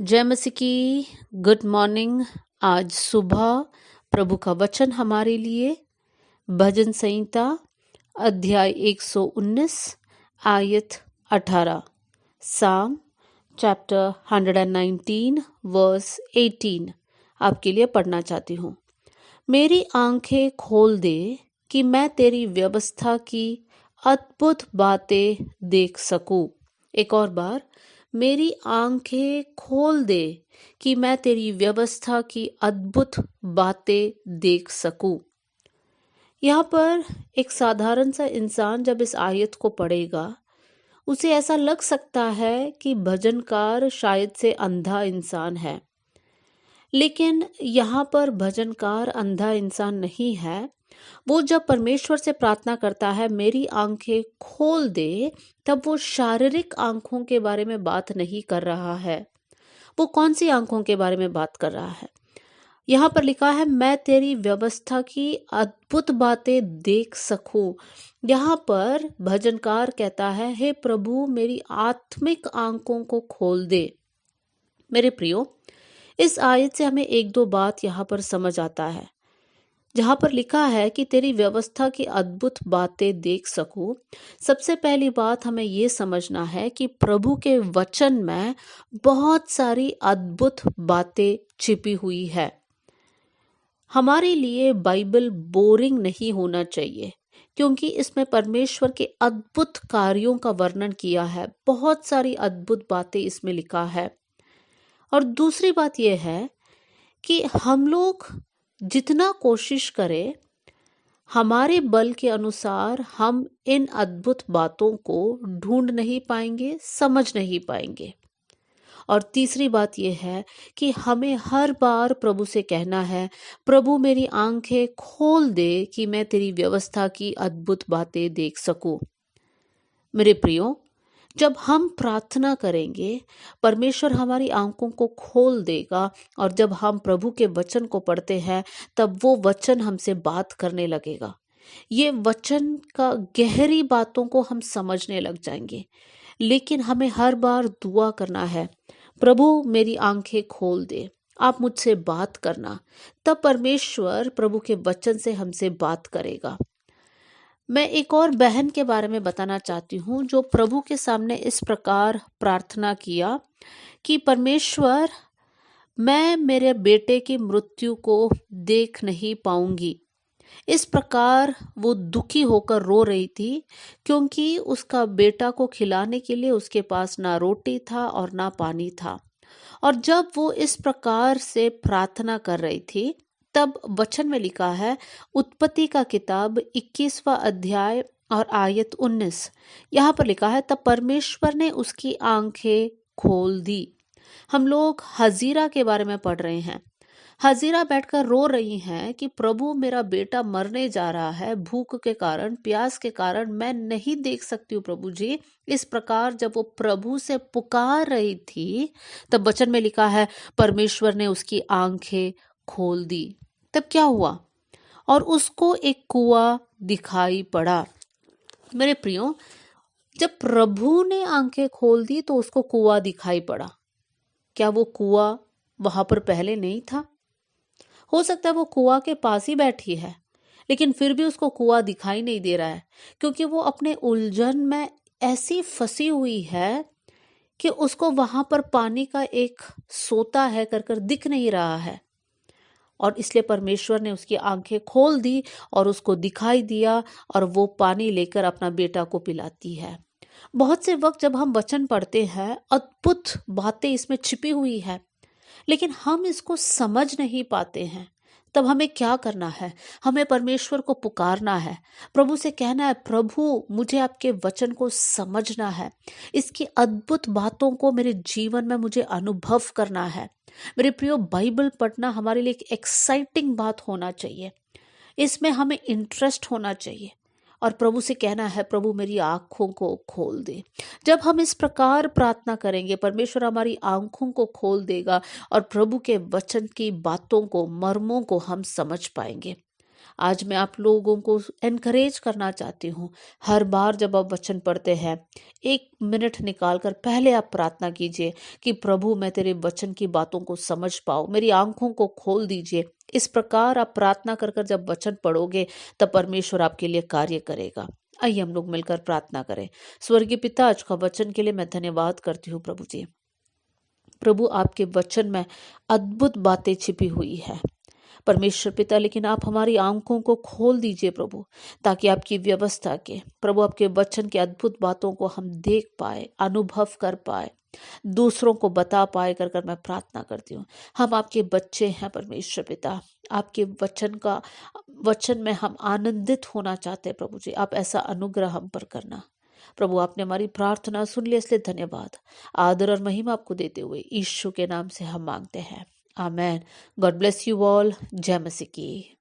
जय मसीह की। Good morning. आज सुबह प्रभु का वचन हमारे लिए भजन संहिता अध्याय 119 आयत 18, साम चैप्टर 119 वर्स 18 आपके लिए पढ़ना चाहती हूँ। मेरी आंखें खोल दे कि मैं तेरी व्यवस्था की अद्भुत बातें देख सकूं। एक और बार, मेरी आंखें खोल दे कि मैं तेरी व्यवस्था की अद्भुत बातें देख सकूं। यहाँ पर एक साधारण सा इंसान जब इस आयत को पढ़ेगा, उसे ऐसा लग सकता है कि भजनकार शायद से अंधा इंसान है। लेकिन यहाँ पर भजनकार अंधा इंसान नहीं है। वो जब परमेश्वर से प्रार्थना करता है मेरी आंखें खोल दे, तब वो शारीरिक आंखों के बारे में बात नहीं कर रहा है। वो कौन सी आंखों के बारे में बात कर रहा है? यहाँ पर लिखा है मैं तेरी व्यवस्था की अद्भुत बातें देख सकूं। यहाँ पर भजनकार कहता है हे प्रभु, मेरी आत्मिक आंखों को खोल दे। मेरे प्रियो, इस आयत से हमें एक दो बात यहाँ पर समझ आता है। जहाँ पर लिखा है कि तेरी व्यवस्था की अद्भुत बातें देख सकूं, सबसे पहली बात हमें ये समझना है कि प्रभु के वचन में बहुत सारी अद्भुत बातें छिपी हुई है। हमारे लिए बाइबल बोरिंग नहीं होना चाहिए, क्योंकि इसमें परमेश्वर के अद्भुत कार्यों का वर्णन किया है। बहुत सारी अद्भुत बातें इसमें लिखा है। और दूसरी बात यह है कि हम लोग जितना कोशिश करें, हमारे बल के अनुसार हम इन अद्भुत बातों को ढूंढ नहीं पाएंगे, समझ नहीं पाएंगे। और तीसरी बात यह है कि हमें हर बार प्रभु से कहना है, प्रभु मेरी आंखें खोल दे कि मैं तेरी व्यवस्था की अद्भुत बातें देख सकूं। मेरे प्रियो, जब हम प्रार्थना करेंगे, परमेश्वर हमारी आंखों को खोल देगा। और जब हम प्रभु के वचन को पढ़ते हैं, तब वो वचन हमसे बात करने लगेगा। ये वचन का गहरी बातों को हम समझने लग जाएंगे। लेकिन हमें हर बार दुआ करना है, प्रभु मेरी आंखें खोल दे, आप मुझसे बात करना। तब परमेश्वर प्रभु के वचन से हमसे बात करेगा। मैं एक और बहन के बारे में बताना चाहती हूँ जो प्रभु के सामने इस प्रकार प्रार्थना किया कि परमेश्वर, मैं मेरे बेटे की मृत्यु को देख नहीं पाऊंगी। इस प्रकार वो दुखी होकर रो रही थी, क्योंकि उसका बेटा को खिलाने के लिए उसके पास ना रोटी था और ना पानी था। और जब वो इस प्रकार से प्रार्थना कर रही थी, तब वचन में लिखा है, उत्पत्ति का किताब 21वां अध्याय और आयत 19, यहाँ पर लिखा है तब परमेश्वर ने उसकी आंखें खोल दी। हम लोग हजीरा के बारे में पढ़ रहे हैं। हजीरा बैठकर रो रही हैं कि प्रभु मेरा बेटा मरने जा रहा है, भूख के कारण, प्यास के कारण मैं नहीं देख सकती हूँ प्रभु जी। इस प्रकार जब वो प्रभु से पुकार रही थी, तब वचन में लिखा है परमेश्वर ने उसकी आंखें खोल दी। तब क्या हुआ? और उसको एक कुआं दिखाई पड़ा। मेरे प्रियो, जब प्रभु ने आंखें खोल दी तो उसको कुआं दिखाई पड़ा। क्या वो कुआं वहां पर पहले नहीं था? हो सकता है वो कुआं के पास ही बैठी है, लेकिन फिर भी उसको कुआं दिखाई नहीं दे रहा है, क्योंकि वो अपने उलझन में ऐसी फंसी हुई है कि उसको वहां पर पानी का एक सोता है कर दिख नहीं रहा है। और इसलिए परमेश्वर ने उसकी आंखें खोल दी और उसको दिखाई दिया, और वो पानी लेकर अपना बेटा को पिलाती है। बहुत से वक्त जब हम वचन पढ़ते हैं, अद्भुत बातें इसमें छिपी हुई है, लेकिन हम इसको समझ नहीं पाते हैं। तब हमें क्या करना है? हमें परमेश्वर को पुकारना है, प्रभु से कहना है, प्रभु मुझे आपके वचन को समझना है, इसकी अद्भुत बातों को मेरे जीवन में मुझे अनुभव करना है। मेरे प्रियो, बाइबल पढ़ना हमारे लिए एक एक्साइटिंग बात होना चाहिए। इसमें हमें इंटरेस्ट होना चाहिए और प्रभु से कहना है, प्रभु मेरी आंखों को खोल दे। जब हम इस प्रकार प्रार्थना करेंगे, परमेश्वर हमारी आंखों को खोल देगा और प्रभु के वचन की बातों को, मर्मों को हम समझ पाएंगे। आज मैं आप लोगों को एनकरेज करना चाहती हूँ, हर बार जब आप वचन पढ़ते हैं 1 मिनट निकाल कर पहले आप प्रार्थना कीजिए कि प्रभु मैं तेरे वचन की बातों को समझ पाऊँ, मेरी आंखों को खोल दीजिए। इस प्रकार आप प्रार्थना कर कर जब वचन पढ़ोगे तब परमेश्वर आपके लिए कार्य करेगा। आइए हम लोग मिलकर प्रार्थना करें। स्वर्गीय पिता, आज का वचन के लिए मैं धन्यवाद करती हूँ प्रभु जी। प्रभु आपके वचन में अद्भुत बातें छिपी हुई है परमेश्वर पिता, लेकिन आप हमारी आंखों को खोल दीजिए प्रभु, ताकि आपकी व्यवस्था के प्रभु आपके वचन के अद्भुत बातों को हम देख पाए, अनुभव कर पाए, दूसरों को बता पाए कर कर मैं प्रार्थना करती हूँ। हम आपके बच्चे हैं परमेश्वर पिता, आपके वचन में हम आनंदित होना चाहते हैं प्रभु जी। आप ऐसा अनुग्रह हम पर करना प्रभु। आपने हमारी प्रार्थना सुन ली, इसलिए धन्यवाद। आदर और महिमा आपको देते हुए यीशु के नाम से हम मांगते हैं, amen. God bless you all. जय मसीह की।